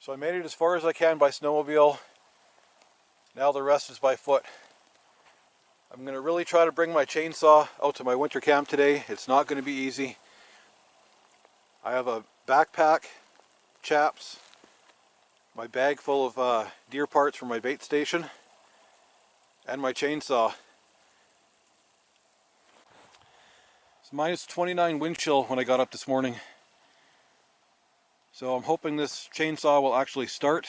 So I made it as far as I can by snowmobile. Now the rest is by foot. I'm going to really try to bring my chainsaw out to my winter camp today. It's not going to be easy. I have a backpack, chaps, my bag full of deer parts from my bait station, and my chainsaw. It's minus 29 wind chill when I got up this morning. So I'm hoping this chainsaw will actually start.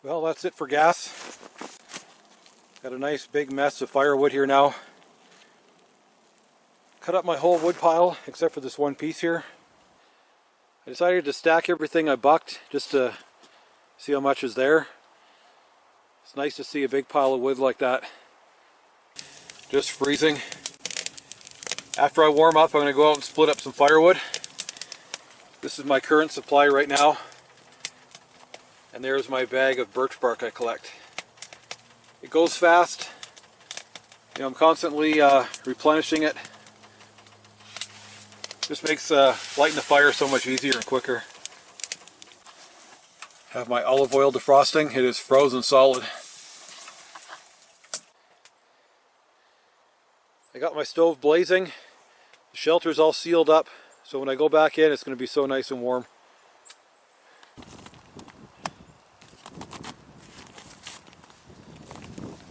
Well, that's it for gas. Got a nice big mess of firewood here now. Cut up my whole wood pile except for this one piece here. I decided to stack everything I bucked just to see how much is there. It's nice to see a big pile of wood like that. Just freezing. After I warm up, I'm going to go out and split up some firewood. This is my current supply right now. And there's my bag of birch bark I collect. It goes fast. You know, I'm constantly replenishing it. Just makes lighting the fire so much easier and quicker. Have my olive oil defrosting. It is frozen solid. I got my stove blazing. The shelter's all sealed up, so when I go back in, it's going to be so nice and warm.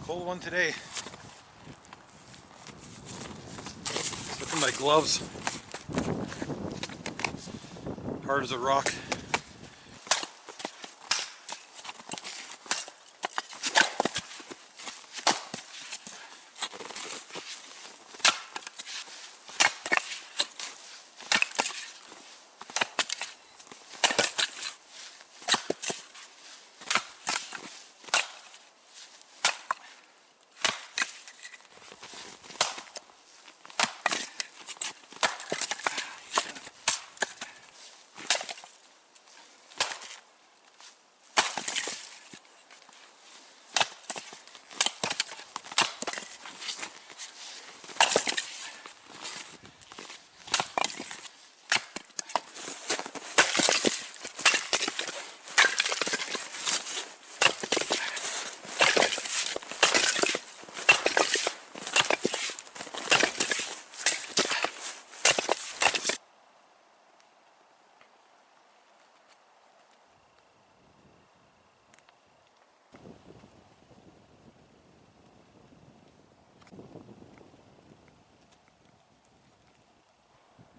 Cold one today. Look at my gloves. Hard as a rock.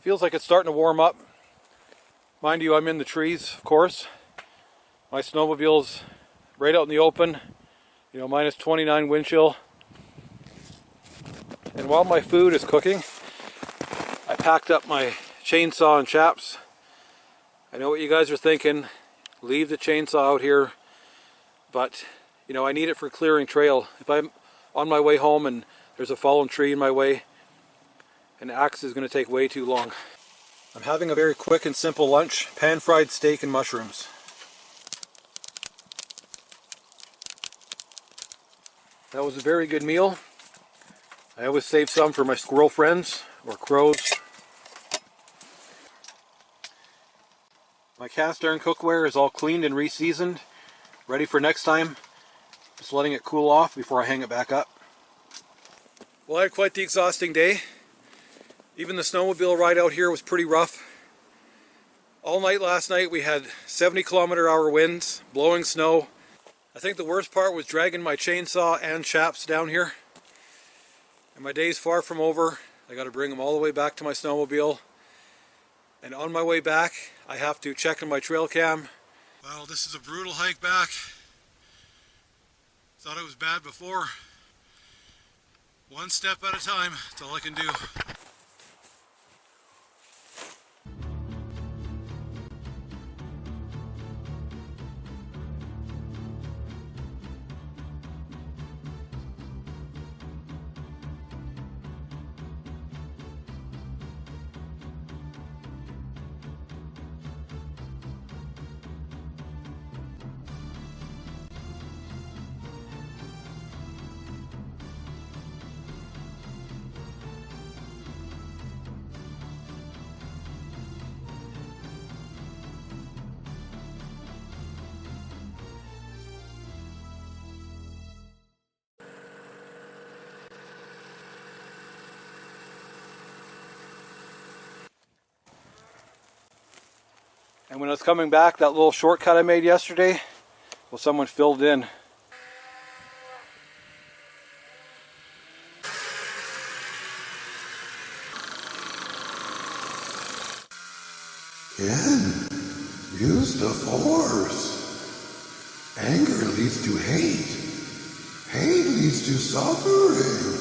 Feels like it's starting to warm up. Mind you, I'm in the trees, of course. My snowmobile's right out in the open, you know, minus 29 wind chill. And while my food is cooking, I packed up my chainsaw and chaps. I know what you guys are thinking, leave the chainsaw out here, but you know, I need it for clearing trail. If I'm on my way home and there's a fallen tree in my way, an axe is going to take way too long. I'm having a very quick and simple lunch, pan-fried steak and mushrooms. That was a very good meal. I always save some for my squirrel friends, or crows, My cast iron cookware is all cleaned and re-seasoned, ready for next time. Just letting it cool off before I hang it back up. Well, I had quite the exhausting day. Even the snowmobile ride out here was pretty rough. All night last night we had 70-kilometer-hour winds, blowing snow. I think the worst part was dragging my chainsaw and chaps down here. And my day's far from over. I got to bring them all the way back to my snowmobile. And on my way back, I have to check in my trail cam. Well, this is a brutal hike back. Thought it was bad before. One step at a time, that's all I can do. And when I was coming back, that little shortcut I made yesterday, well, someone filled in. Ken, use the force. Anger leads to hate. Hate leads to suffering.